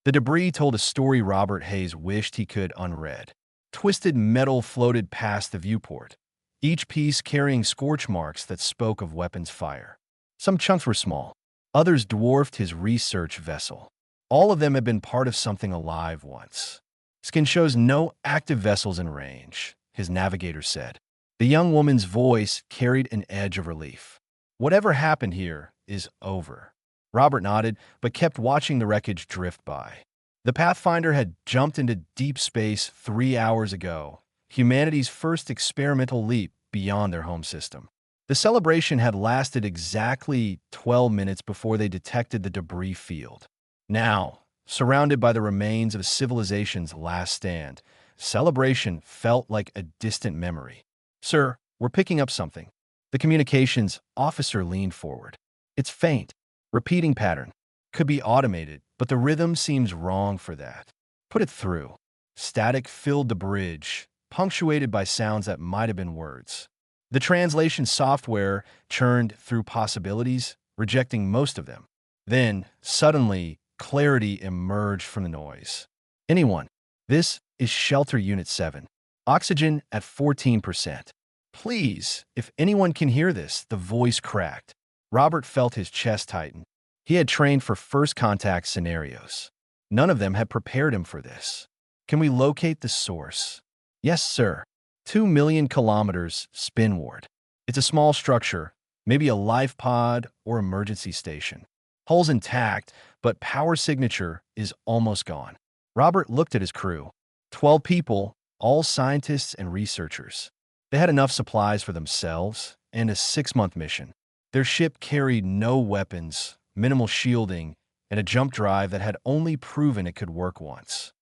The debris told a story Robert Hayes wished he could unread. Twisted metal floated past the viewport, each piece carrying scorch marks that spoke of weapons fire. Some chunks were small, others dwarfed his research vessel. All of them had been part of something alive once. Skin shows no active vessels in range, his navigator said. The young woman's voice carried an edge of relief. Whatever happened here is over. Robert nodded, but kept watching the wreckage drift by. The Pathfinder had jumped into deep space 3 hours ago, humanity's first experimental leap beyond their home system. The celebration had lasted exactly 12 minutes before they detected the debris field. Now, surrounded by the remains of civilization's last stand, celebration felt like a distant memory. "Sir, we're picking up something." The communications officer leaned forward. "It's faint. Repeating pattern. Could be automated, but the rhythm seems wrong for that. Put it through." Static filled the bridge, punctuated by sounds that might have been words. The translation software churned through possibilities, rejecting most of them. Then, suddenly, clarity emerged from the noise. "Anyone? This is Shelter Unit 7. Oxygen at 14%. Please, if anyone can hear this," the voice cracked. Robert felt his chest tighten. He had trained for first contact scenarios. None of them had prepared him for this. "Can we locate the source?" "Yes, sir. 2 million kilometers spinward. It's a small structure, maybe a life pod or emergency station. Hull's intact, but power signature is almost gone." Robert looked at his crew. 12 people, all scientists and researchers. They had enough supplies for themselves and a 6-month mission. Their ship carried no weapons, minimal shielding, and a jump drive that had only proven it could work once.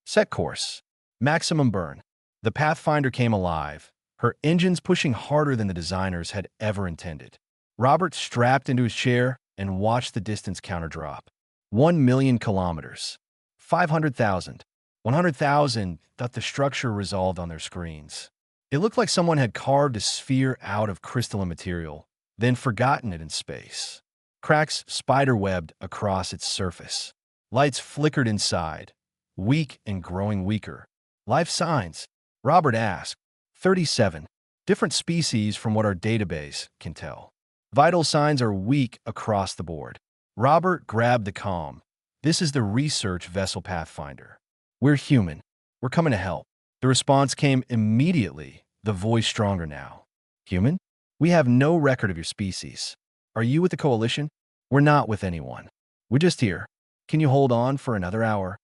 Set course. Maximum burn. The Pathfinder came alive, her engines pushing harder than the designers had ever intended. Robert strapped into his chair and watched the distance counter drop. 1 million kilometers. 500,000. 100,000, thought the structure resolved on their screens. It looked like someone had carved a sphere out of crystalline material, then forgotten it in space. Cracks spider-webbed across its surface. Lights flickered inside, weak and growing weaker. "Life signs?" Robert asked. 37. Different species from what our database can tell. Vital signs are weak across the board. Robert grabbed the comm. "This is the research vessel Pathfinder. We're human. We're coming to help." The response came immediately, the voice stronger now. "Human? We have no record of your species. Are you with the Coalition?" "We're not with anyone. We're just here. Can you hold on for another hour?"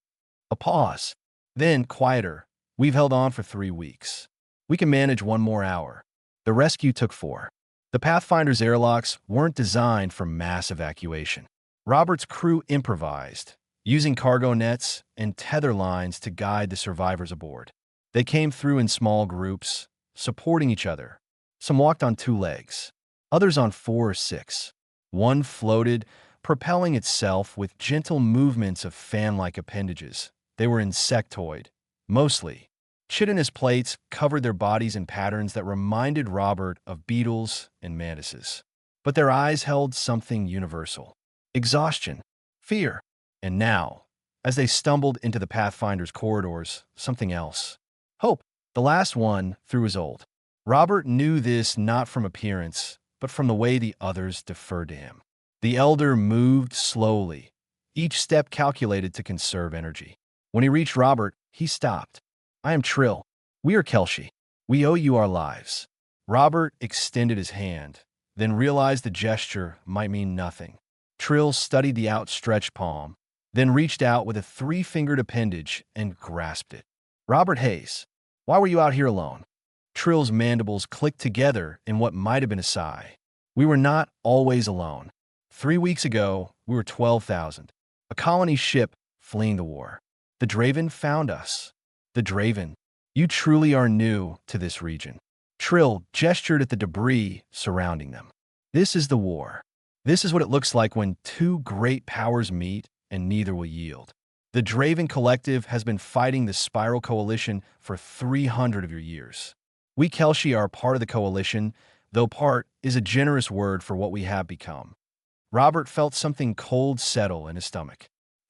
A pause. Then, quieter. "We've held on for 3 weeks. We can manage 1 more hour." The rescue took 4. The Pathfinder's airlocks weren't designed for mass evacuation. Robert's crew improvised, using cargo nets and tether lines to guide the survivors aboard. They came through in small groups, supporting each other. Some walked on 2 legs, others on 4 or 6. One floated, propelling itself with gentle movements of fan-like appendages. They were insectoid, mostly. Chitinous plates covered their bodies in patterns that reminded Robert of beetles and mantises. But their eyes held something universal. Exhaustion, fear, and now, as they stumbled into the Pathfinder's corridors, something else. Hope. The last one through his old. Robert knew this not from appearance, but from the way the others deferred to him. The elder moved slowly, each step calculated to conserve energy. When he reached Robert, he stopped. "I am Trill. We are Kelshi. We owe you our lives." Robert extended his hand, then realized the gesture might mean nothing. Trill studied the outstretched palm, then reached out with a 3-fingered appendage and grasped it. "Robert Hayes, why were you out here alone?" Trill's mandibles clicked together in what might have been a sigh. "We were not always alone. 3 weeks ago, we were 12,000. A colony ship fleeing the war. The Draven found us." "The Draven? You truly are new to this region." Trill gestured at the debris surrounding them. "This is the war. This is what it looks like when 2 great powers meet and neither will yield. The Draven Collective has been fighting the Spiral Coalition for 300 of your years. We Kelshi are part of the Coalition, though part is a generous word for what we have become." Robert felt something cold settle in his stomach.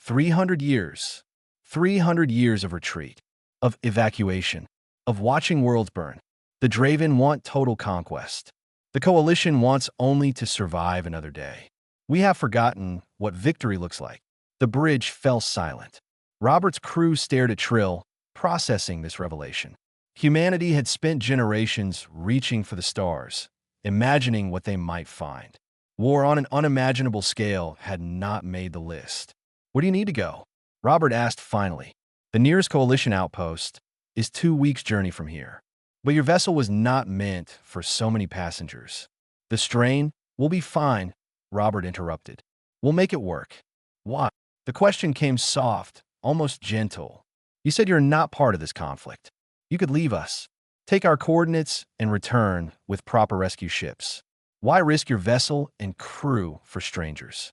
300 years. 300 years of retreat, of evacuation, of watching worlds burn. The Draven want total conquest. The Coalition wants only to survive another day. We have forgotten what victory looks like. The bridge fell silent. Robert's crew stared at Trill, processing this revelation. Humanity had spent generations reaching for the stars, imagining what they might find. War on an unimaginable scale had not made the list. Where do you need to go? Robert asked finally. The nearest Coalition outpost is 2 weeks' journey from here. But your vessel was not meant for so many passengers. The strain will be fine, Robert interrupted. We'll make it work. Why? The question came soft, almost gentle. You said you're not part of this conflict. You could leave us, take our coordinates, and return with proper rescue ships. Why risk your vessel and crew for strangers?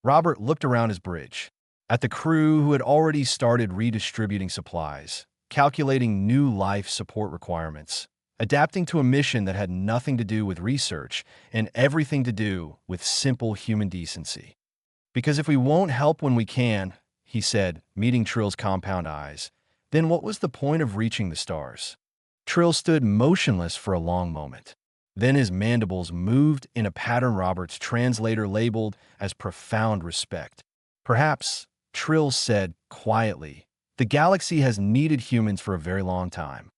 Robert looked around his bridge, at the crew who had already started redistributing supplies, calculating new life support requirements, adapting to a mission that had nothing to do with research and everything to do with simple human decency. Because if we won't help when we can, he said, meeting Trill's compound eyes, then what was the point of reaching the stars? Trill stood motionless for a long moment. Then his mandibles moved in a pattern Robert's translator labeled as profound respect. Perhaps, Trill said quietly, the galaxy has needed humans for a very long time.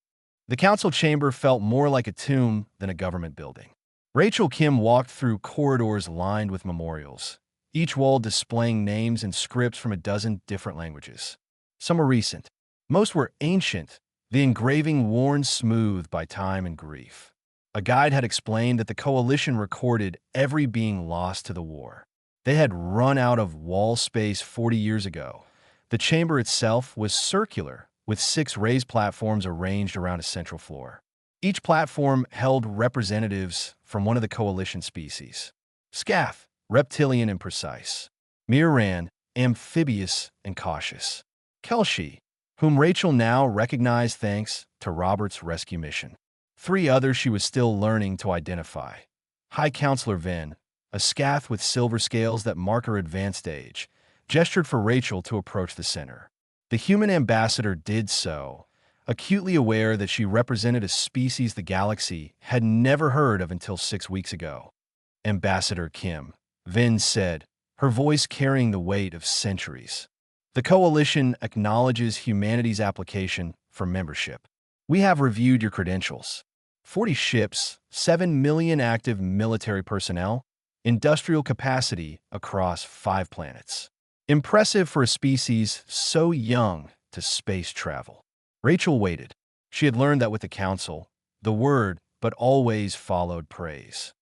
The council chamber felt more like a tomb than a government building. Rachel Kim walked through corridors lined with memorials, each wall displaying names and scripts from a dozen different languages. Some were recent. Most were ancient, the engraving worn smooth by time and grief. A guide had explained that the Coalition recorded every being lost to the war. They had run out of wall space 40 years ago. The chamber itself was circular, with 6 raised platforms arranged around a central floor. Each platform held representatives from one of the Coalition species. Scath, reptilian and precise. Miran, amphibious and cautious. Kelshi, whom Rachel now recognized thanks to Robert's rescue mission. 3 others she was still learning to identify. High Counselor Ven, a scath with silver scales that mark her advanced age, gestured for Rachel to approach the center. The human ambassador did so, acutely aware that she represented a species the galaxy had never heard of until 6 weeks ago. Ambassador Kim, Ven said, her voice carrying the weight of centuries. The Coalition acknowledges humanity's application for membership. We have reviewed your credentials. 40 ships, 7 million active military personnel, industrial capacity across 5 planets. Impressive for a species so young to space travel. Rachel waited. She had learned that with the Council, the word but always followed praise.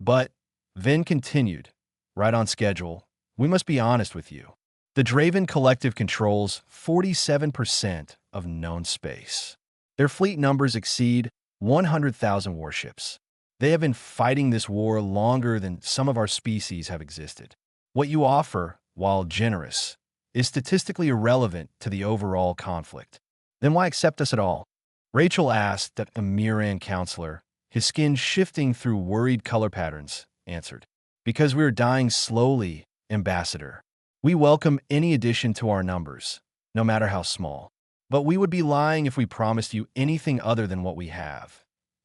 But Ven continued, right on schedule, we must be honest with you. The Draven Collective controls 47% of known space. Their fleet numbers exceed 100,000 warships. They have been fighting this war longer than some of our species have existed. What you offer, while generous, is statistically irrelevant to the overall conflict. Then why accept us at all? Rachel asked that Amiran counselor, his skin shifting through worried color patterns, answered. Because we are dying slowly, Ambassador. We welcome any addition to our numbers, no matter how small. But we would be lying if we promised you anything other than what we have.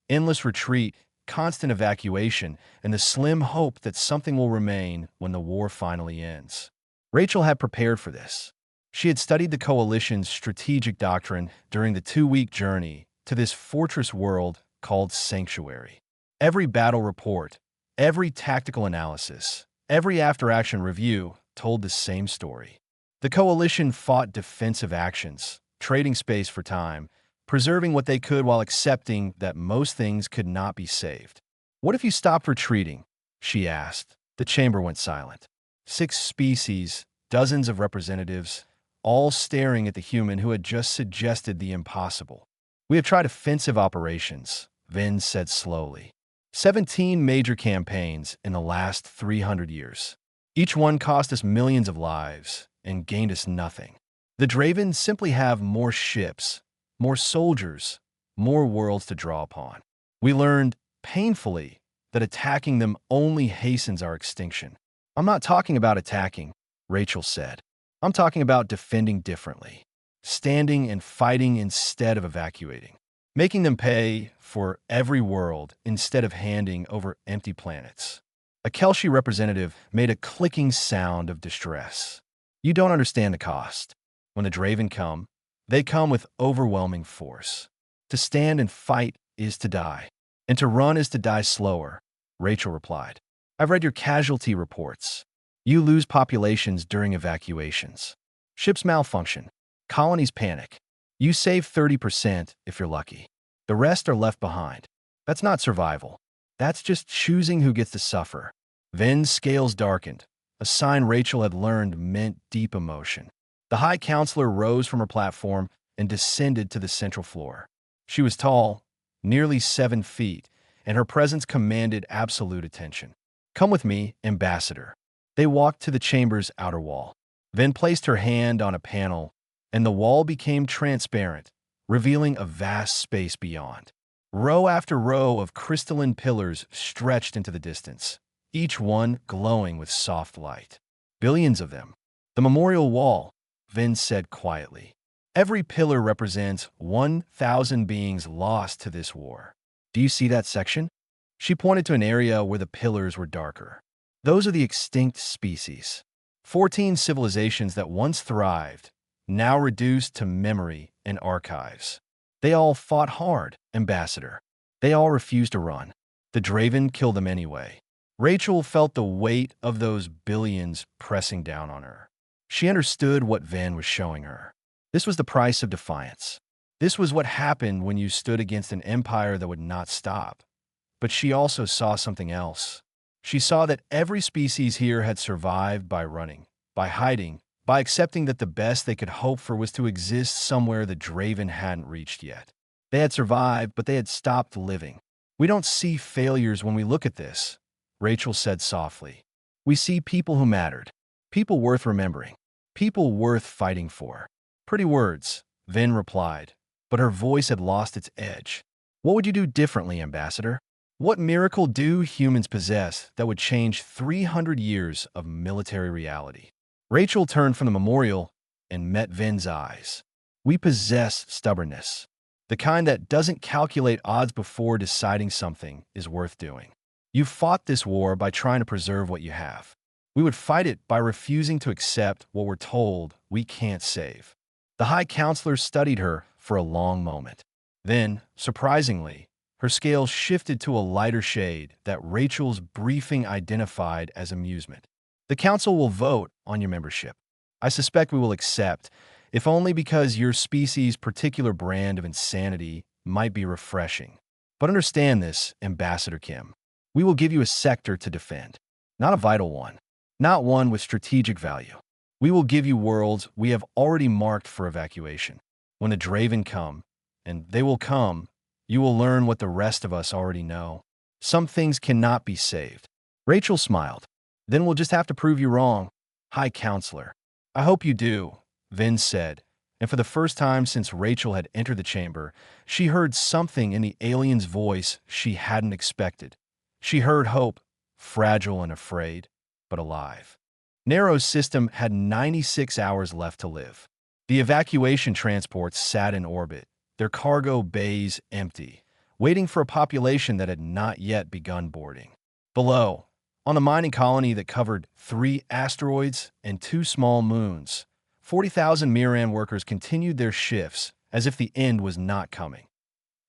Endless retreat, constant evacuation, and the slim hope that something will remain when the war finally ends. Rachel had prepared for this. She had studied the Coalition's strategic doctrine during the 2-week journey to this fortress world called Sanctuary. Every battle report, every tactical analysis, every after-action review told the same story. The Coalition fought defensive actions, trading space for time, preserving what they could while accepting that most things could not be saved. What if you stopped retreating? She asked. The chamber went silent. 6 species, dozens of representatives, all staring at the human who had just suggested the impossible. We have tried offensive operations, Ven said slowly. 17 major campaigns in the last 300 years. Each one cost us millions of lives and gained us nothing. The Draven simply have more ships, more soldiers, more worlds to draw upon. We learned, painfully, that attacking them only hastens our extinction. I'm not talking about attacking, Rachel said. I'm talking about defending differently, standing and fighting instead of evacuating, making them pay for every world instead of handing over empty planets. A Kelshi representative made a clicking sound of distress. You don't understand the cost. When the Draven come, they come with overwhelming force. To stand and fight is to die, and to run is to die slower, Rachel replied. I've read your casualty reports. You lose populations during evacuations. Ships malfunction. Colonies panic. You save 30% if you're lucky. The rest are left behind. That's not survival. That's just choosing who gets to suffer. Ven's scales darkened. A sign Rachel had learned meant deep emotion. The High Counselor rose from her platform and descended to the central floor. She was tall, nearly 7 feet, and her presence commanded absolute attention. Come with me, Ambassador. They walked to the chamber's outer wall. Ven placed her hand on a panel, and the wall became transparent, revealing a vast space beyond. Row after row of crystalline pillars stretched into the distance, each one glowing with soft light. Billions of them. The memorial wall, Ven said quietly. Every pillar represents 1,000 beings lost to this war. Do you see that section? She pointed to an area where the pillars were darker. Those are the extinct species. 14 civilizations that once thrived, now reduced to memory and archives. They all fought hard, Ambassador. They all refused to run. The Draven killed them anyway. Rachel felt the weight of those billions pressing down on her. She understood what Van was showing her. This was the price of defiance. This was what happened when you stood against an empire that would not stop. But she also saw something else. She saw that every species here had survived by running, by hiding, by accepting that the best they could hope for was to exist somewhere the Draven hadn't reached yet. They had survived, but they had stopped living. We don't see failures when we look at this, Rachel said softly. We see people who mattered, people worth remembering, people worth fighting for. Pretty words, Ven replied, but her voice had lost its edge. What would you do differently, Ambassador? What miracle do humans possess that would change 300 years of military reality? Rachel turned from the memorial and met Ven's eyes. We possess stubbornness. The kind that doesn't calculate odds before deciding something is worth doing. You fought this war by trying to preserve what you have. We would fight it by refusing to accept what we're told we can't save. The High Counselor studied her for a long moment. Then, surprisingly, her scales shifted to a lighter shade that Rachel's briefing identified as amusement. The Council will vote on your membership. I suspect we will accept, if only because your species' particular brand of insanity might be refreshing. But understand this, Ambassador Kim. We will give you a sector to defend, not a vital one, not one with strategic value. We will give you worlds we have already marked for evacuation. When the Draven come, and they will come, you will learn what the rest of us already know. Some things cannot be saved. Rachel smiled. Then we'll just have to prove you wrong, High Counselor. I hope you do, Ven said, and for the first time since Rachel had entered the chamber, she heard something in the alien's voice she hadn't expected. She heard hope, fragile and afraid, but alive. Nero's system had 96 hours left to live. The evacuation transports sat in orbit, their cargo bays empty, waiting for a population that had not yet begun boarding. Below, on the mining colony that covered 3 asteroids and 2 small moons, 40,000 Miran workers continued their shifts as if the end was not coming.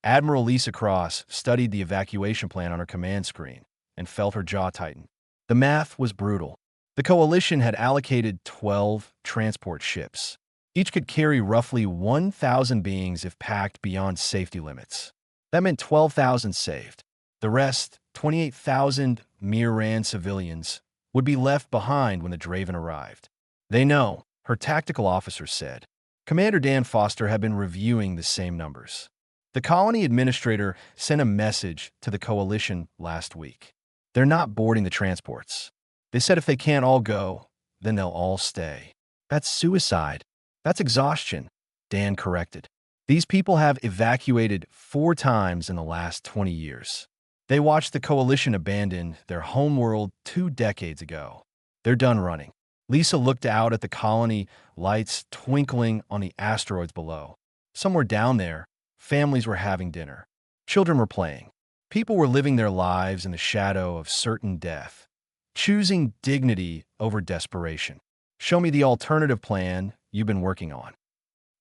Admiral Lisa Cross studied the evacuation plan on her command screen and felt her jaw tighten. The math was brutal. The Coalition had allocated 12 transport ships. Each could carry roughly 1,000 beings if packed beyond safety limits. That meant 12,000 saved. The rest, 28,000 Miran civilians, would be left behind when the Draven arrived. They know, her tactical officer said. Commander Dan Foster had been reviewing the same numbers. The colony administrator sent a message to the Coalition last week. They're not boarding the transports. They said if they can't all go, then they'll all stay. That's suicide. That's exhaustion, Dan corrected. These people have evacuated 4 times in the last 20 years. They watched the Coalition abandon their homeworld 2 decades ago. They're done running. Lisa looked out at the colony lights twinkling on the asteroids below. Somewhere down there, families were having dinner. Children were playing. People were living their lives in the shadow of certain death, choosing dignity over desperation. Show me the alternative plan you've been working on.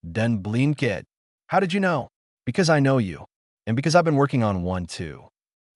Den Blinket. How did you know? Because I know you, and because I've been working on one too.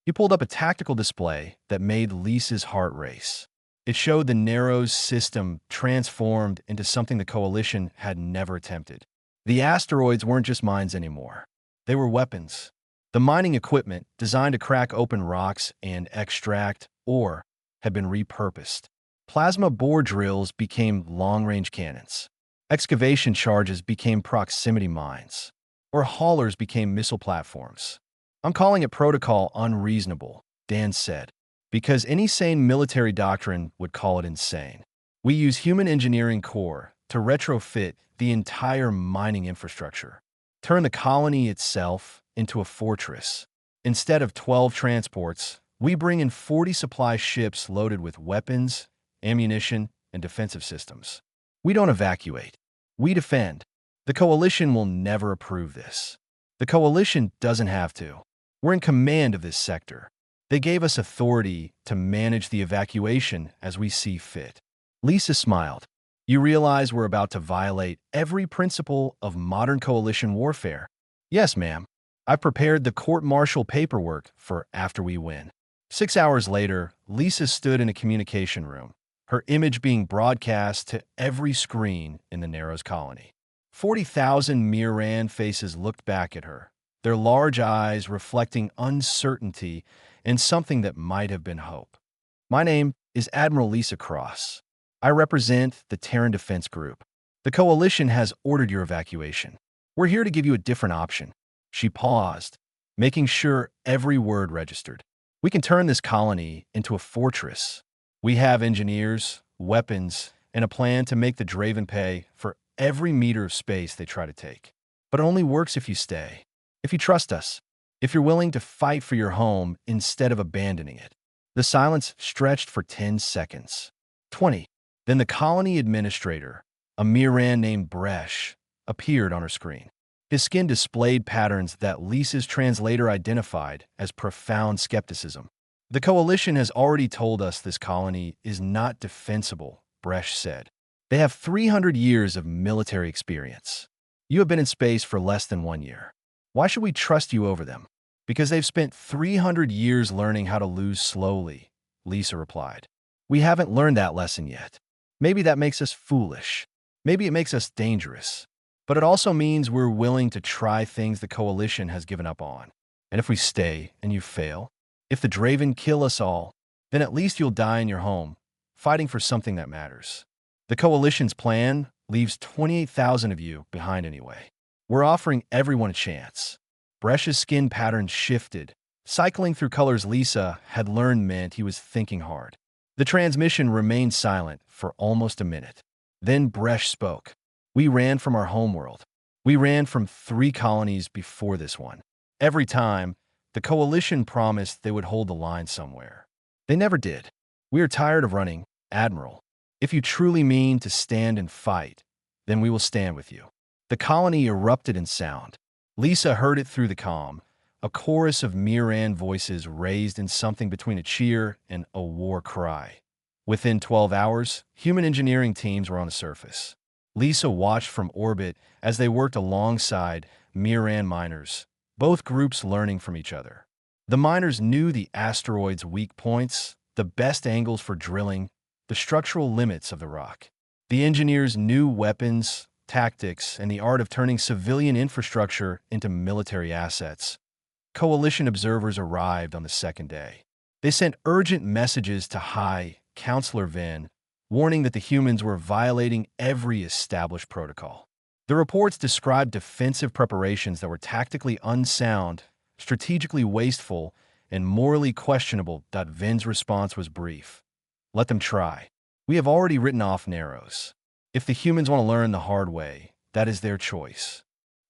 He pulled up a tactical display that made Lisa's heart race. It showed the Narrows system transformed into something the Coalition had never attempted. The asteroids weren't just mines anymore. They were weapons. The mining equipment, designed to crack open rocks and extract ore, had been repurposed. Plasma bore drills became long-range cannons. Excavation charges became proximity mines. Or haulers became missile platforms. I'm calling it protocol unreasonable, Dan said, because any sane military doctrine would call it insane. We use human engineering core to retrofit the entire mining infrastructure, turn the colony itself into a fortress. Instead of 12 transports, we bring in 40 supply ships loaded with weapons, ammunition, and defensive systems. We don't evacuate. We defend. The Coalition will never approve this. The Coalition doesn't have to. We're in command of this sector. They gave us authority to manage the evacuation as we see fit. Lisa smiled. You realize we're about to violate every principle of modern Coalition warfare? Yes, ma'am. I've prepared the court-martial paperwork for after we win. 6 hours later, Lisa stood in a communication room, her image being broadcast to every screen in the Narrows colony. 40,000 Miran faces looked back at her, their large eyes reflecting uncertainty and something that might have been hope. My name is Admiral Lisa Cross. I represent the Terran Defense Group. The Coalition has ordered your evacuation. We're here to give you a different option. She paused, making sure every word registered. We can turn this colony into a fortress. We have engineers, weapons, and a plan to make the Draven pay for every meter of space they try to take. But it only works if you stay. If you trust us. If you're willing to fight for your home instead of abandoning it. The silence stretched for 10 seconds. 20. Then the colony administrator, a Miran named Bresh, appeared on her screen. His skin displayed patterns that Lisa's translator identified as profound skepticism. The Coalition has already told us this colony is not defensible, Bresh said. They have 300 years of military experience. You have been in space for less than 1 year. Why should we trust you over them? Because they've spent 300 years learning how to lose slowly, Lisa replied. We haven't learned that lesson yet. Maybe that makes us foolish. Maybe it makes us dangerous. But it also means we're willing to try things the Coalition has given up on. And if we stay and you fail, if the Draven kill us all, then at least you'll die in your home, fighting for something that matters. The Coalition's plan leaves 28,000 of you behind anyway. We're offering everyone a chance. Bresh's skin patterns shifted. Cycling through colors Lisa had learned meant he was thinking hard. The transmission remained silent for almost a minute. Then Bresh spoke. We ran from our homeworld. We ran from 3 colonies before this one. Every time, the Coalition promised they would hold the line somewhere. They never did. We are tired of running, Admiral. If you truly mean to stand and fight, then we will stand with you. The colony erupted in sound. Lisa heard it through the comm, a chorus of Miran voices raised in something between a cheer and a war cry. Within 12 hours, human engineering teams were on the surface. Lisa watched from orbit as they worked alongside Miran miners, both groups learning from each other. The miners knew the asteroid's weak points, the best angles for drilling, the structural limits of the rock. The engineers knew weapons, tactics, and the art of turning civilian infrastructure into military assets. Coalition observers arrived on the second day. They sent urgent messages to High Counselor Vin, warning that the humans were violating every established protocol. The reports described defensive preparations that were tactically unsound, strategically wasteful, and morally questionable. Vin's response was brief. Let them try. We have already written off Narrows. If the humans want to learn the hard way, that is their choice.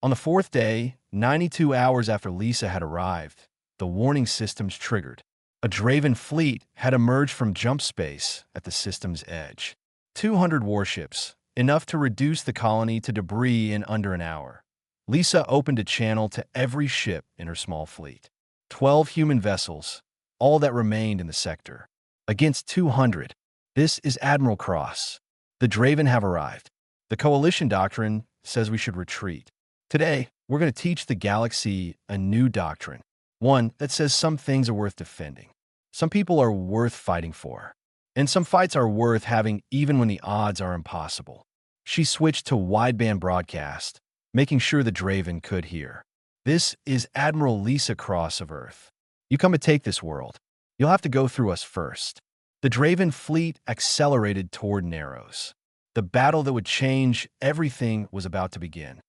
On the 4th day, 92 hours after Lisa had arrived, the warning systems triggered. A Draven fleet had emerged from jump space at the system's edge. 200 warships, enough to reduce the colony to debris in under an hour. Lisa opened a channel to every ship in her small fleet. 12 human vessels, all that remained in the sector. Against 200. This is Admiral Cross. The Draven have arrived. The Coalition doctrine says we should retreat. Today, we're going to teach the galaxy a new doctrine. One that says some things are worth defending. Some people are worth fighting for. And some fights are worth having even when the odds are impossible. She switched to wideband broadcast, making sure the Draven could hear. This is Admiral Lisa Cross of Earth. You come to take this world. You'll have to go through us first. The Draven fleet accelerated toward Narrows. The battle that would change everything was about to begin.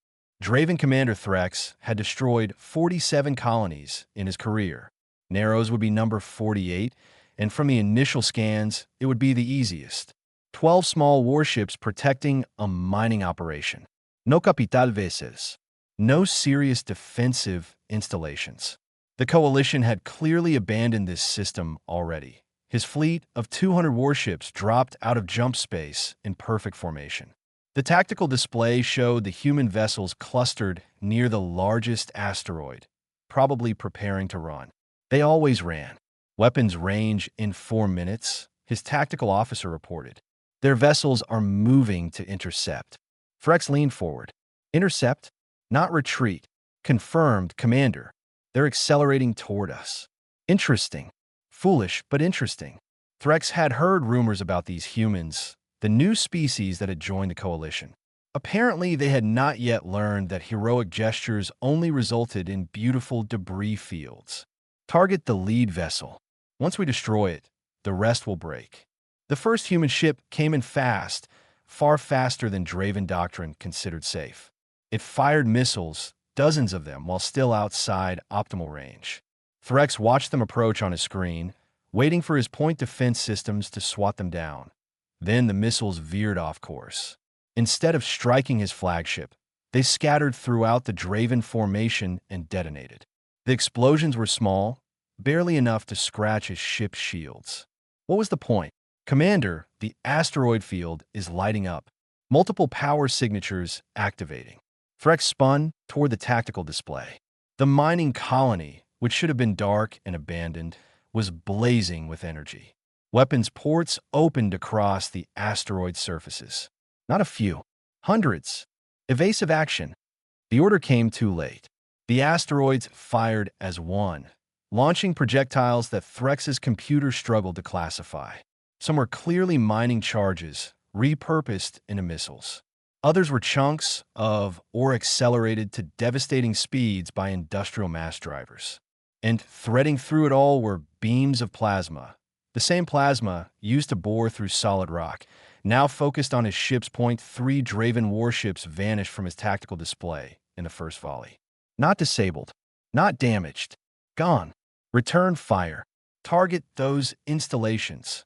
Draven Commander Threx had destroyed 47 colonies in his career. Narrows would be number 48, and from the initial scans, it would be the easiest. 12 small warships protecting a mining operation. No capital veces. No serious defensive installations. The Coalition had clearly abandoned this system already. His fleet of 200 warships dropped out of jump space in perfect formation. The tactical display showed the human vessels clustered near the largest asteroid, probably preparing to run. They always ran. Weapons range in 4 minutes, his tactical officer reported. Their vessels are moving to intercept. Threx leaned forward. Intercept? Not retreat. Confirmed, Commander. They're accelerating toward us. Interesting. Foolish, but interesting. Threx had heard rumors about these humans, the new species that had joined the Coalition. Apparently, they had not yet learned that heroic gestures only resulted in beautiful debris fields. Target the lead vessel. Once we destroy it, the rest will break. The first human ship came in fast, far faster than Draven Doctrine considered safe. It fired missiles, dozens of them, while still outside optimal range. Threx watched them approach on his screen, waiting for his point defense systems to swat them down. Then the missiles veered off course. Instead of striking his flagship, they scattered throughout the Draven formation and detonated. The explosions were small, barely enough to scratch his ship's shields. What was the point? Commander, the asteroid field is lighting up. Multiple power signatures activating. Threx spun toward the tactical display. The mining colony, which should have been dark and abandoned, was blazing with energy. Weapons ports opened across the asteroid surfaces. Not a few. Hundreds. Evasive action. The order came too late. The asteroids fired as one, launching projectiles that Threx's computer struggled to classify. Some were clearly mining charges, repurposed into missiles. Others were chunks of or accelerated to devastating speeds by industrial mass drivers. And threading through it all were beams of plasma, the same plasma used to bore through solid rock. Now focused on his ship's point, 3 Draven warships vanished from his tactical display in the first volley. Not disabled, not damaged, gone. Return fire. Target those installations.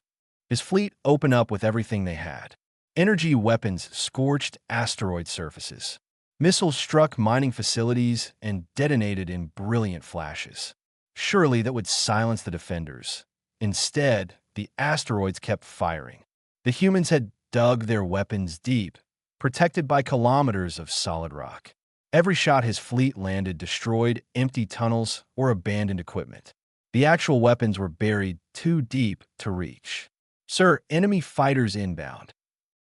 His fleet opened up with everything they had. Energy weapons scorched asteroid surfaces. Missiles struck mining facilities and detonated in brilliant flashes. Surely that would silence the defenders. Instead, the asteroids kept firing. The humans had dug their weapons deep, protected by kilometers of solid rock. Every shot his fleet landed destroyed empty tunnels or abandoned equipment. The actual weapons were buried too deep to reach. Sir, enemy fighters inbound.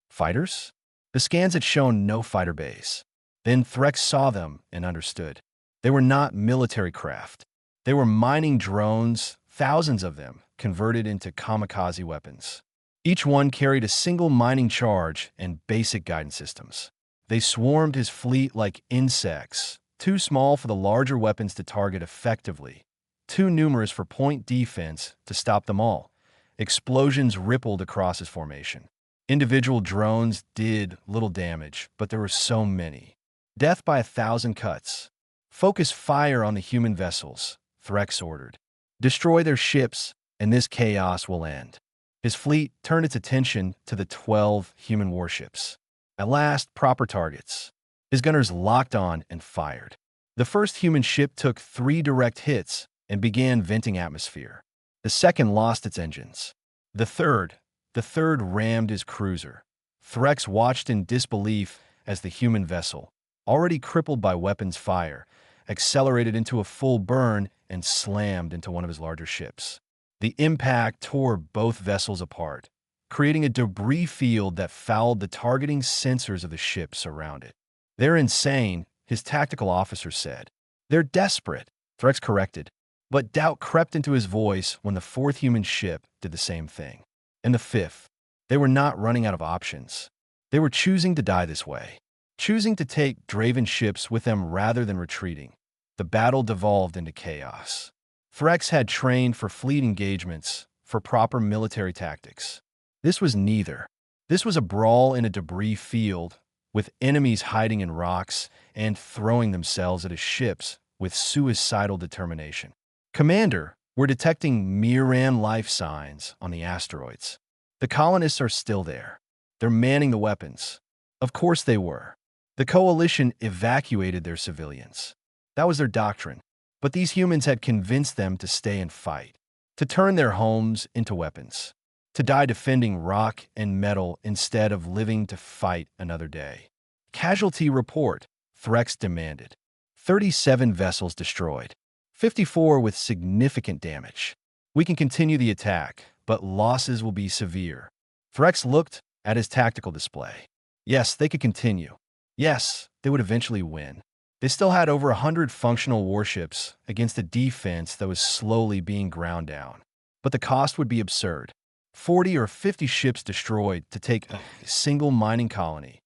Fighters? The scans had shown no fighter base. Then Threx saw them and understood. They were not military craft. They were mining drones, thousands of them, converted into kamikaze weapons. Each one carried a single mining charge and basic guidance systems. They swarmed his fleet like insects, too small for the larger weapons to target effectively, too numerous for point defense to stop them all. Explosions rippled across his formation. Individual drones did little damage, but there were so many. Death by 1,000 cuts. Focus fire on the human vessels, Threx ordered. Destroy their ships, and this chaos will end. His fleet turned its attention to the 12 human warships. At last, proper targets. His gunners locked on and fired. The first human ship took 3 direct hits and began venting atmosphere. The second lost its engines. The third rammed his cruiser. Threx watched in disbelief as the human vessel, already crippled by weapons fire, accelerated into a full burn and slammed into one of his larger ships. The impact tore both vessels apart, creating a debris field that fouled the targeting sensors of the ships around it. "They're insane," his tactical officer said. "They're desperate," Threx corrected. But doubt crept into his voice when the fourth human ship did the same thing. And the fifth. They were not running out of options. They were choosing to die this way, choosing to take Draven ships with them rather than retreating. The battle devolved into chaos. Threx had trained for fleet engagements, for proper military tactics. This was neither. This was a brawl in a debris field, with enemies hiding in rocks and throwing themselves at his ships with suicidal determination. "Commander, we're detecting Miran life signs on the asteroids. The colonists are still there. They're manning the weapons." Of course they were. The Coalition evacuated their civilians. That was their doctrine. But these humans had convinced them to stay and fight, to turn their homes into weapons, to die defending rock and metal instead of living to fight another day. "Casualty report," Threx demanded. 37 vessels destroyed, 54 with significant damage. "We can continue the attack, but losses will be severe." Threx looked at his tactical display. Yes, they could continue. Yes, they would eventually win. They still had over 100 functional warships against a defense that was slowly being ground down. But the cost would be absurd. 40 or 50 ships destroyed to take a single mining colony.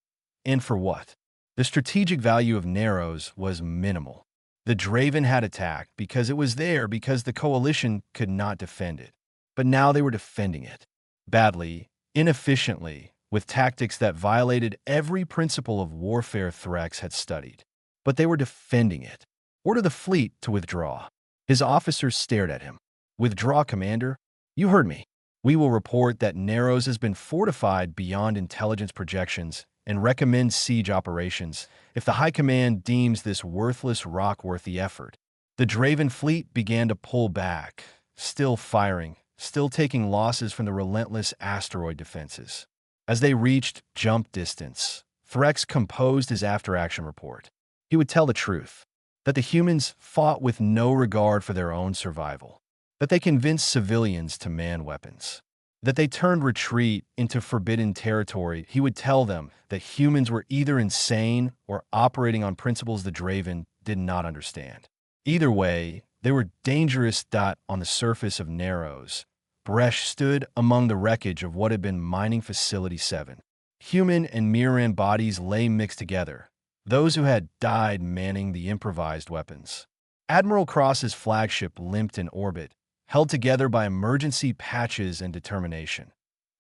And for what? The strategic value of Narrows was minimal. The Draven had attacked because it was there, because the Coalition could not defend it. But now they were defending it. Badly, inefficiently, with tactics that violated every principle of warfare Threx had studied. But they were defending it. "Order the fleet to withdraw." His officers stared at him. "Withdraw, Commander? You heard me. We will report that Narrows has been fortified beyond intelligence projections and recommend siege operations if the High Command deems this worthless rock worth the effort." The Draven fleet began to pull back, still firing, still taking losses from the relentless asteroid defenses. As they reached jump distance, Threx composed his after-action report. He would tell the truth, that the humans fought with no regard for their own survival, that they convinced civilians to man weapons, that they turned retreat into forbidden territory. He would tell them that humans were either insane or operating on principles the Draven did not understand. Either way, they were dangerous. On the surface of Narrows, Bresh stood among the wreckage of what had been Mining Facility 7. Human and Miran bodies lay mixed together, those who had died manning the improvised weapons. Admiral Cross's flagship limped in orbit, held together by emergency patches and determination.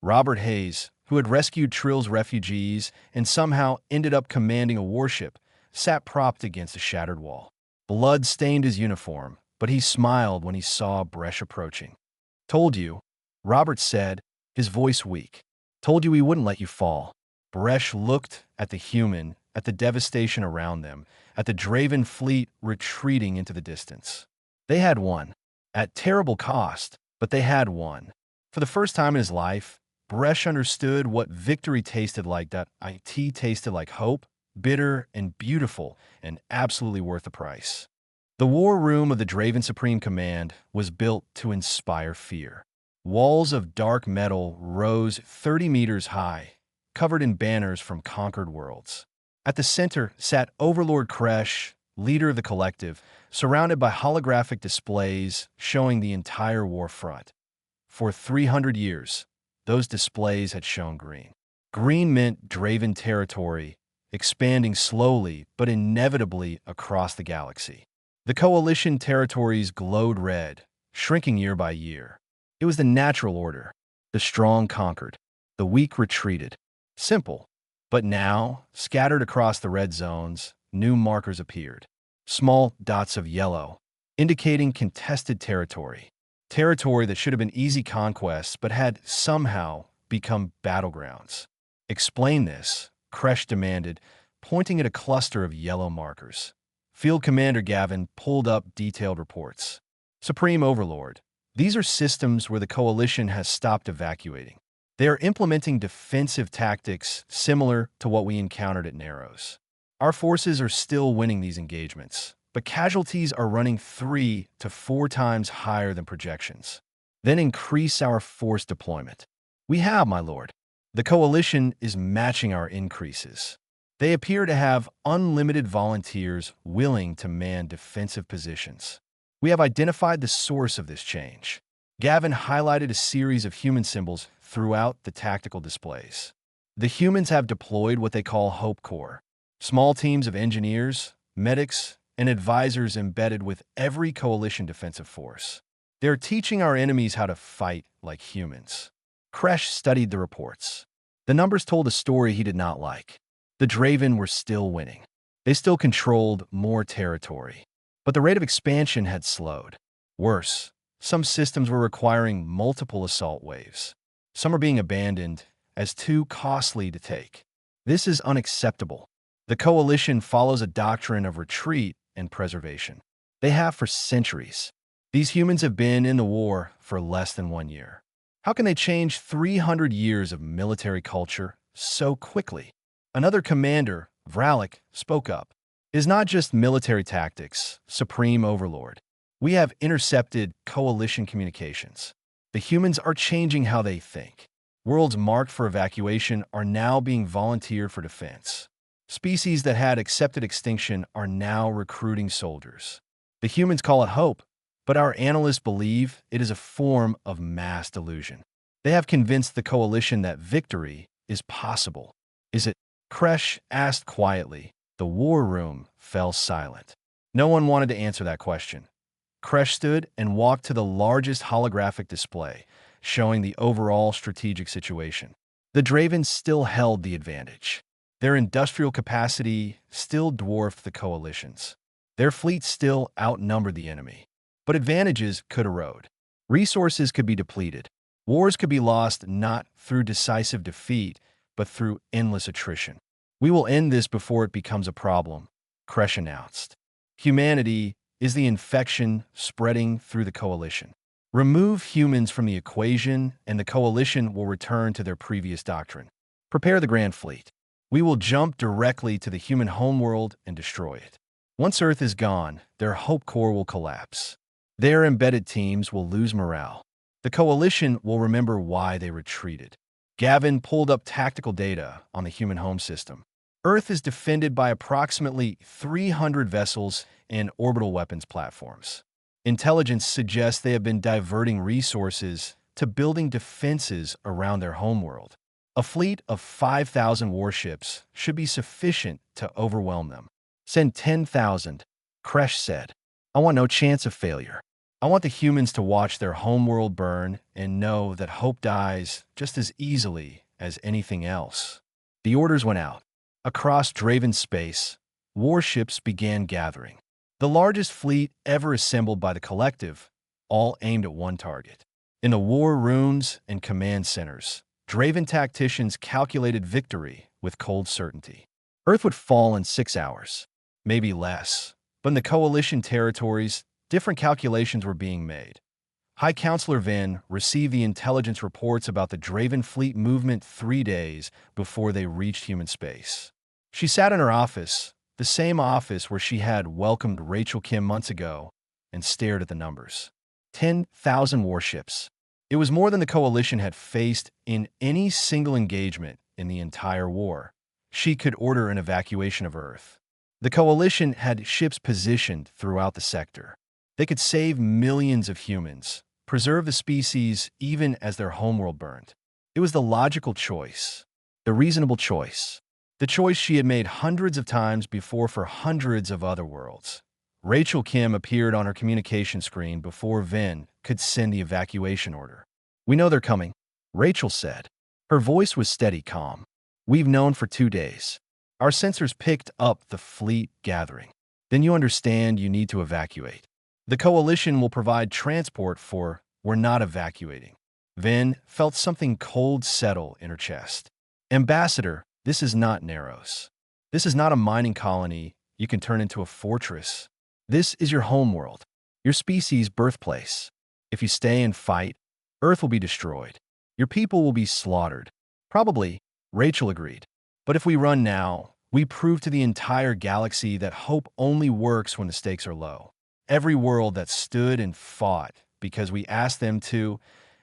Robert Hayes, who had rescued Trill's refugees and somehow ended up commanding a warship, sat propped against a shattered wall. Blood stained his uniform, but he smiled when he saw Bresh approaching. "Told you," Robert said, his voice weak. "Told you we wouldn't let you fall." Bresh looked at the human, at the devastation around them, at the Draven fleet retreating into the distance. They had won. At terrible cost, but they had won. For the first time in his life, Bresh understood what victory tasted like. It tasted like hope, bitter and beautiful, and absolutely worth the price. The war room of the Draven Supreme Command was built to inspire fear. Walls of dark metal rose 30 meters high, covered in banners from conquered worlds. At the center sat Overlord Kresh, leader of the collective, surrounded by holographic displays showing the entire war front. For 300 years, those displays had shown green. Green meant Draven territory, expanding slowly but inevitably across the galaxy. The Coalition territories glowed red, shrinking year by year. It was the natural order. The strong conquered. The weak retreated. Simple. But now, scattered across the red zones, new markers appeared. Small dots of yellow, indicating contested territory. Territory that should have been easy conquests but had somehow become battlegrounds. "Explain this," Kresh demanded, pointing at a cluster of yellow markers. Field Commander Gavin pulled up detailed reports. "Supreme Overlord, these are systems where the Coalition has stopped evacuating. They are implementing defensive tactics similar to what we encountered at Narrows. Our forces are still winning these engagements, but casualties are running 3 to 4 times higher than projections. Then increase our force deployment. We have, my lord. The coalition is matching our increases. They appear to have unlimited volunteers willing to man defensive positions. We have identified the source of this change. Gavin highlighted a series of human symbols throughout the tactical displays. The humans have deployed what they call Hope Corps, small teams of engineers, medics, and advisors embedded with every coalition defensive force. They're teaching our enemies how to fight like humans. Kresh studied the reports. The numbers told a story he did not like. The Draven were still winning. They still controlled more territory. But the rate of expansion had slowed. Worse, some systems were requiring multiple assault waves. Some are being abandoned as too costly to take. This is unacceptable. The coalition follows a doctrine of retreat and preservation. They have for centuries. These humans have been in the war for less than 1 year. How can they change 300 years of military culture so quickly? Another commander, Vralik, spoke up. It is not just military tactics, Supreme Overlord. We have intercepted coalition communications. The humans are changing how they think. Worlds marked for evacuation are now being volunteered for defense. Species that had accepted extinction are now recruiting soldiers. The humans call it hope, but our analysts believe it is a form of mass delusion. They have convinced the coalition that victory is possible. Is it? Kresh asked quietly. The war room fell silent. No one wanted to answer that question. Kresh stood and walked to the largest holographic display, showing the overall strategic situation. The Dravens still held the advantage. Their industrial capacity still dwarfed the coalition's. Their fleet still outnumbered the enemy. But advantages could erode. Resources could be depleted. Wars could be lost not through decisive defeat, but through endless attrition. We will end this before it becomes a problem, Kresh announced. Humanity is the infection spreading through the coalition. Remove humans from the equation, and the coalition will return to their previous doctrine. Prepare the Grand Fleet. We will jump directly to the human homeworld and destroy it. Once Earth is gone, their Hope Corps will collapse. Their embedded teams will lose morale. The coalition will remember why they retreated. Gavin pulled up tactical data on the human home system. Earth is defended by approximately 300 vessels and orbital weapons platforms. Intelligence suggests they have been diverting resources to building defenses around their homeworld. A fleet of 5,000 warships should be sufficient to overwhelm them. Send 10,000, Kresh said. I want no chance of failure. I want the humans to watch their homeworld burn and know that hope dies just as easily as anything else. The orders went out. Across Draven space, warships began gathering. The largest fleet ever assembled by the collective, all aimed at one target. In the war runes and command centers, Draven tacticians calculated victory with cold certainty. Earth would fall in 6 hours, maybe less. But in the coalition territories, different calculations were being made. High Counselor Vin received the intelligence reports about the Draven fleet movement 3 days before they reached human space. She sat in her office, the same office where she had welcomed Rachel Kim months ago, and stared at the numbers. 10,000 warships. It was more than the coalition had faced in any single engagement in the entire war. She could order an evacuation of Earth. The coalition had ships positioned throughout the sector. They could save millions of humans, preserve the species even as their homeworld burned. It was the logical choice, the reasonable choice, the choice she had made hundreds of times before for hundreds of other worlds. Rachel Kim appeared on her communication screen before Vin could send the evacuation order. We know they're coming, Rachel said. Her voice was steady, calm. We've known for 2 days. Our sensors picked up the fleet gathering. Then you understand you need to evacuate. The coalition will provide transport for we're not evacuating. Vin felt something cold settle in her chest. Ambassador, this is not Narrows. This is not a mining colony you can turn into a fortress. This is your homeworld, your species' birthplace. If you stay and fight, Earth will be destroyed. Your people will be slaughtered. Probably, Rachel agreed. But if we run now, we prove to the entire galaxy that hope only works when the stakes are low. Every world that stood and fought because we asked them to,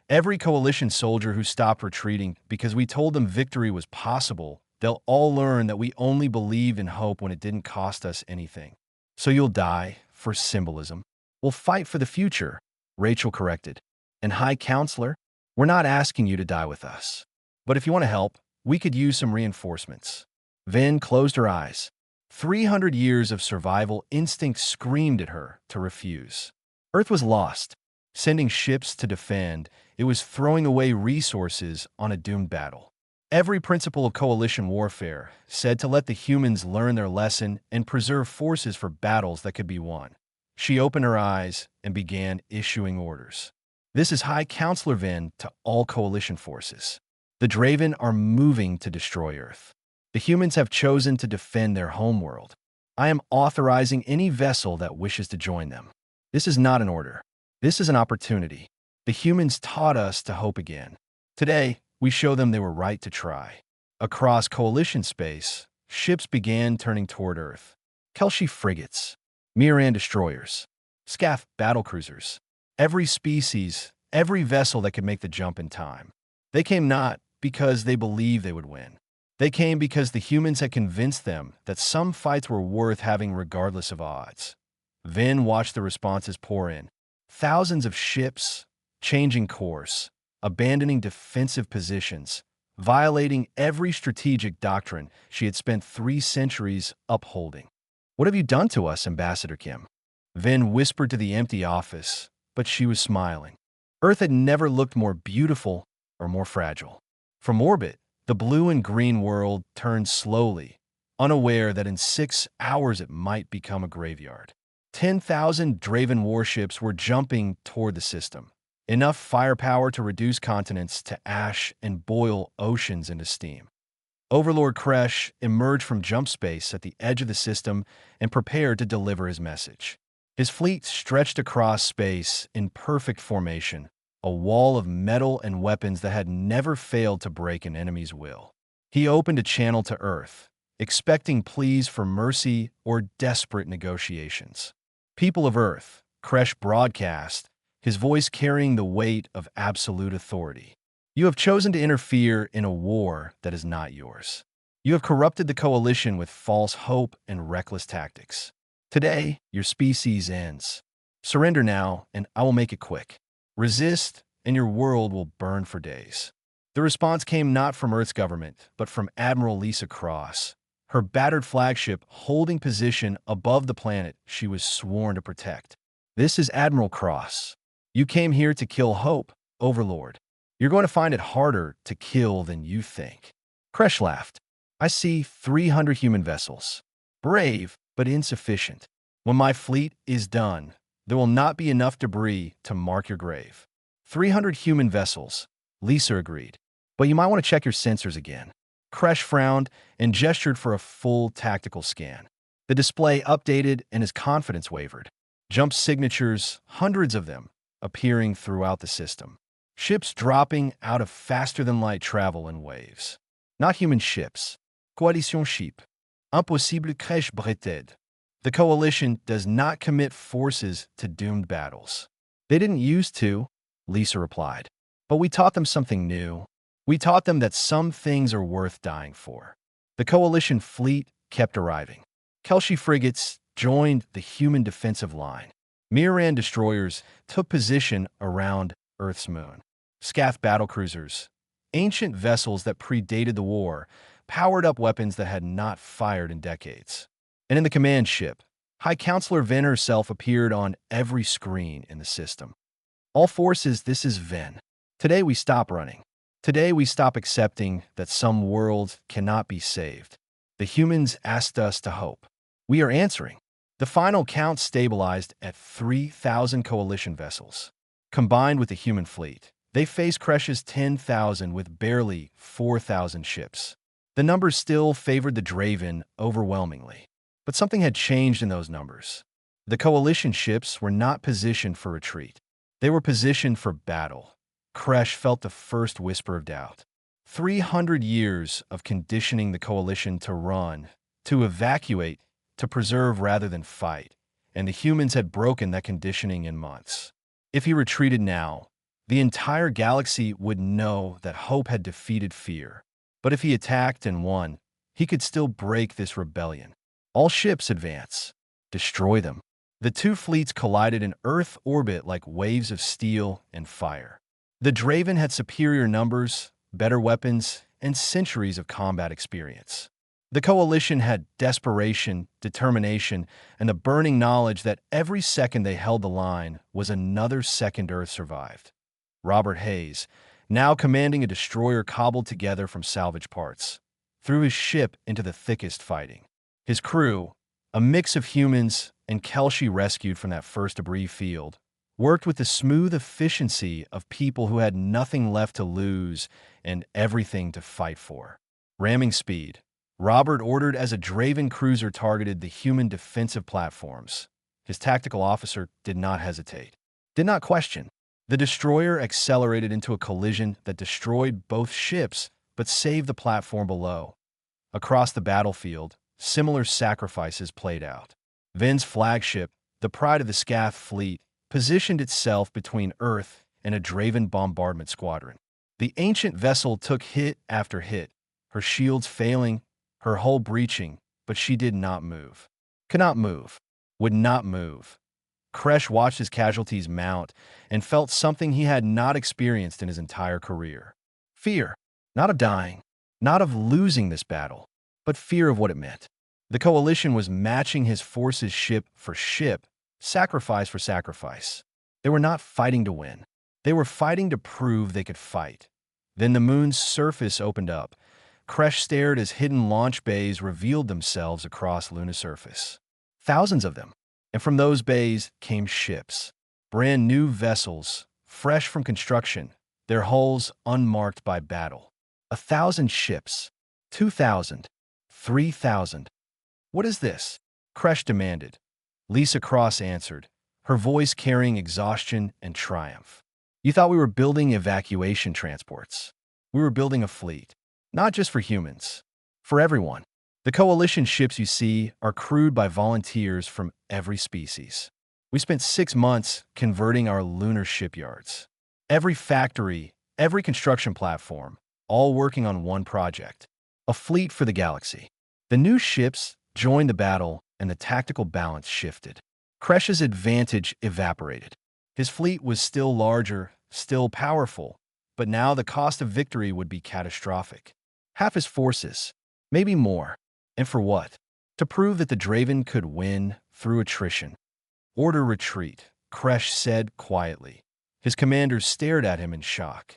every coalition soldier who stopped retreating because we told them victory was possible, they'll all learn that we only believed in hope when it didn't cost us anything. So you'll die for symbolism. We'll fight for the future, Rachel corrected. And High Counselor, we're not asking you to die with us. But if you want to help, we could use some reinforcements. Vin closed her eyes. 300 years of survival instinct screamed at her to refuse. Earth was lost. Sending ships to defend, it was throwing away resources on a doomed battle. Every principle of coalition warfare said to let the humans learn their lesson and preserve forces for battles that could be won. She opened her eyes and began issuing orders. This is High Counselor Vin to all coalition forces. The Draven are moving to destroy Earth. The humans have chosen to defend their homeworld. I am authorizing any vessel that wishes to join them. This is not an order. This is an opportunity. The humans taught us to hope again. Today, we show them they were right to try. Across coalition space, ships began turning toward Earth. Kelshi frigates, Miran destroyers, Scath battlecruisers. Every species, every vessel that could make the jump in time. They came not because they believed they would win. They came because the humans had convinced them that some fights were worth having regardless of odds. Vin watched the responses pour in. Thousands of ships, changing course, abandoning defensive positions, violating every strategic doctrine she had spent 3 centuries upholding. What have you done to us, Ambassador Kim? Vin whispered to the empty office, but she was smiling. Earth had never looked more beautiful or more fragile. From orbit, the blue and green world turned slowly, unaware that in 6 hours it might become a graveyard. 10,000 Draven warships were jumping toward the system, enough firepower to reduce continents to ash and boil oceans into steam. Overlord Kresh emerged from jump space at the edge of the system and prepared to deliver his message. His fleet stretched across space in perfect formation, a wall of metal and weapons that had never failed to break an enemy's will. He opened a channel to Earth, expecting pleas for mercy or desperate negotiations. People of Earth, Kresh broadcast, his voice carrying the weight of absolute authority. You have chosen to interfere in a war that is not yours. You have corrupted the coalition with false hope and reckless tactics. Today, your species ends. Surrender now, and I will make it quick. Resist, and your world will burn for days. The response came not from Earth's government, but from Admiral Lisa Cross, her battered flagship holding position above the planet she was sworn to protect. This is Admiral Cross. You came here to kill hope, Overlord. You're going to find it harder to kill than you think. Kresh laughed. I see 300 human vessels. Brave, but insufficient. When my fleet is done, there will not be enough debris to mark your grave. 300 human vessels, Lisa agreed. But you might want to check your sensors again. Kresh frowned and gestured for a full tactical scan. The display updated and his confidence wavered. Jump signatures, hundreds of them, appearing throughout the system. Ships dropping out of faster-than-light travel in waves. Not human ships. Coalition ship. Impossible crèche breted. The coalition does not commit forces to doomed battles. They didn't used to, Lisa replied. But we taught them something new. We taught them that some things are worth dying for. The coalition fleet kept arriving. Kelshi frigates joined the human defensive line. Miran destroyers took position around Earth's moon. Scath battlecruisers, ancient vessels that predated the war, powered up weapons that had not fired in decades. And in the command ship, High Counselor Ven herself appeared on every screen in the system. All forces, this is Ven. Today we stop running. Today we stop accepting that some worlds cannot be saved. The humans asked us to hope. We are answering. The final count stabilized at 3,000 coalition vessels. Combined with the human fleet, they face Kresh's 10,000 with barely 4,000 ships. The numbers still favored the Draven overwhelmingly. But something had changed in those numbers. The coalition ships were not positioned for retreat. They were positioned for battle. Kresh felt the first whisper of doubt. 300 years of conditioning the coalition to run, to evacuate, to preserve rather than fight, and the humans had broken that conditioning in months. If he retreated now, the entire galaxy would know that hope had defeated fear. But if he attacked and won, he could still break this rebellion. All ships advance. Destroy them. The two fleets collided in Earth orbit like waves of steel and fire. The Draven had superior numbers, better weapons, and centuries of combat experience. The Coalition had desperation, determination, and the burning knowledge that every second they held the line was another second Earth survived. Robert Hayes, now commanding a destroyer cobbled together from salvage parts, threw his ship into the thickest fighting. His crew, a mix of humans and Kelshi rescued from that first debris field, worked with the smooth efficiency of people who had nothing left to lose and everything to fight for. Ramming speed, Robert ordered as a Draven cruiser targeted the human defensive platforms. His tactical officer did not hesitate, did not question. The destroyer accelerated into a collision that destroyed both ships but saved the platform below. Across the battlefield, similar sacrifices played out. Ven's flagship, the pride of the Scath fleet, positioned itself between Earth and a Draven bombardment squadron. The ancient vessel took hit after hit, her shields failing, her hull breaching, but she did not move. Could not move. Would not move. Kresh watched his casualties mount and felt something he had not experienced in his entire career. Fear, not of dying, not of losing this battle, but fear of what it meant. The Coalition was matching his forces ship for ship, sacrifice for sacrifice. They were not fighting to win. They were fighting to prove they could fight. Then the moon's surface opened up. Kresh stared as hidden launch bays revealed themselves across Luna's surface. Thousands of them. And from those bays came ships. Brand new vessels, fresh from construction, their hulls unmarked by battle. 1,000 ships. 2,000. 3,000. What is this? Kresh demanded. Lisa Cross answered, her voice carrying exhaustion and triumph. You thought we were building evacuation transports. We were building a fleet. Not just for humans. For everyone. The Coalition ships you see are crewed by volunteers from every species. We spent 6 months converting our lunar shipyards. Every factory, every construction platform, all working on one project. A fleet for the galaxy. The new ships joined the battle and the tactical balance shifted. Kresh's advantage evaporated. His fleet was still larger, still powerful, but now the cost of victory would be catastrophic. Half his forces, maybe more. And for what? To prove that the Draven could win through attrition. Order retreat, Kresh said quietly. His commanders stared at him in shock.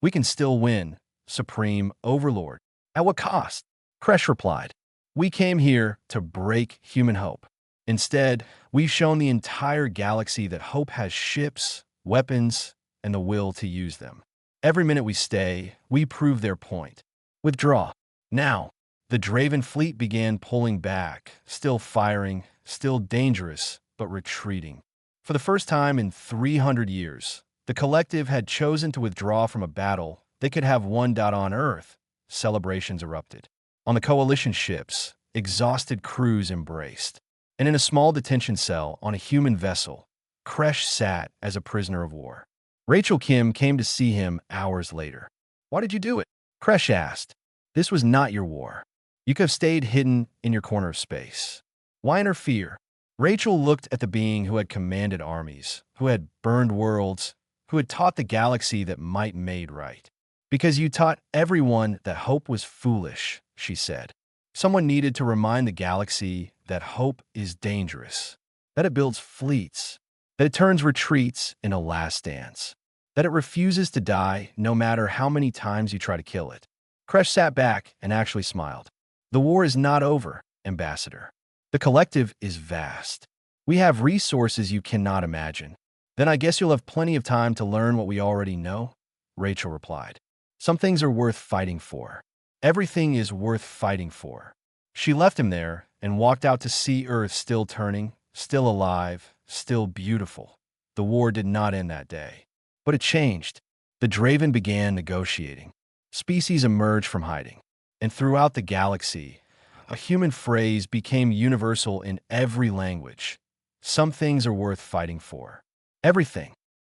We can still win, Supreme Overlord. At what cost? Kresh replied. We came here to break human hope. Instead, we've shown the entire galaxy that hope has ships, weapons, and the will to use them. Every minute we stay, we prove their point. Withdraw. Now. The Draven fleet began pulling back, still firing, still dangerous, but retreating. For the first time in 300 years, the collective had chosen to withdraw from a battle they could have won. On Earth, celebrations erupted. On the Coalition ships, exhausted crews embraced. And in a small detention cell on a human vessel, Kresh sat as a prisoner of war. Rachel Kim came to see him hours later. Why did you do it? Kresh asked. This was not your war. You could have stayed hidden in your corner of space. Why interfere? Rachel looked at the being who had commanded armies, who had burned worlds, who had taught the galaxy that might made right. Because you taught everyone that hope was foolish, she said. Someone needed to remind the galaxy that hope is dangerous, that it builds fleets, that it turns retreats into last stands, that it refuses to die no matter how many times you try to kill it. Kresh sat back and actually smiled. The war is not over, Ambassador. The collective is vast. We have resources you cannot imagine. Then I guess you'll have plenty of time to learn what we already know, Rachel replied. Some things are worth fighting for. Everything is worth fighting for. She left him there and walked out to see Earth still turning, still alive, still beautiful. The war did not end that day. But it changed. The Draven began negotiating. Species emerged from hiding, and throughout the galaxy, a human phrase became universal in every language. Some things are worth fighting for. Everything.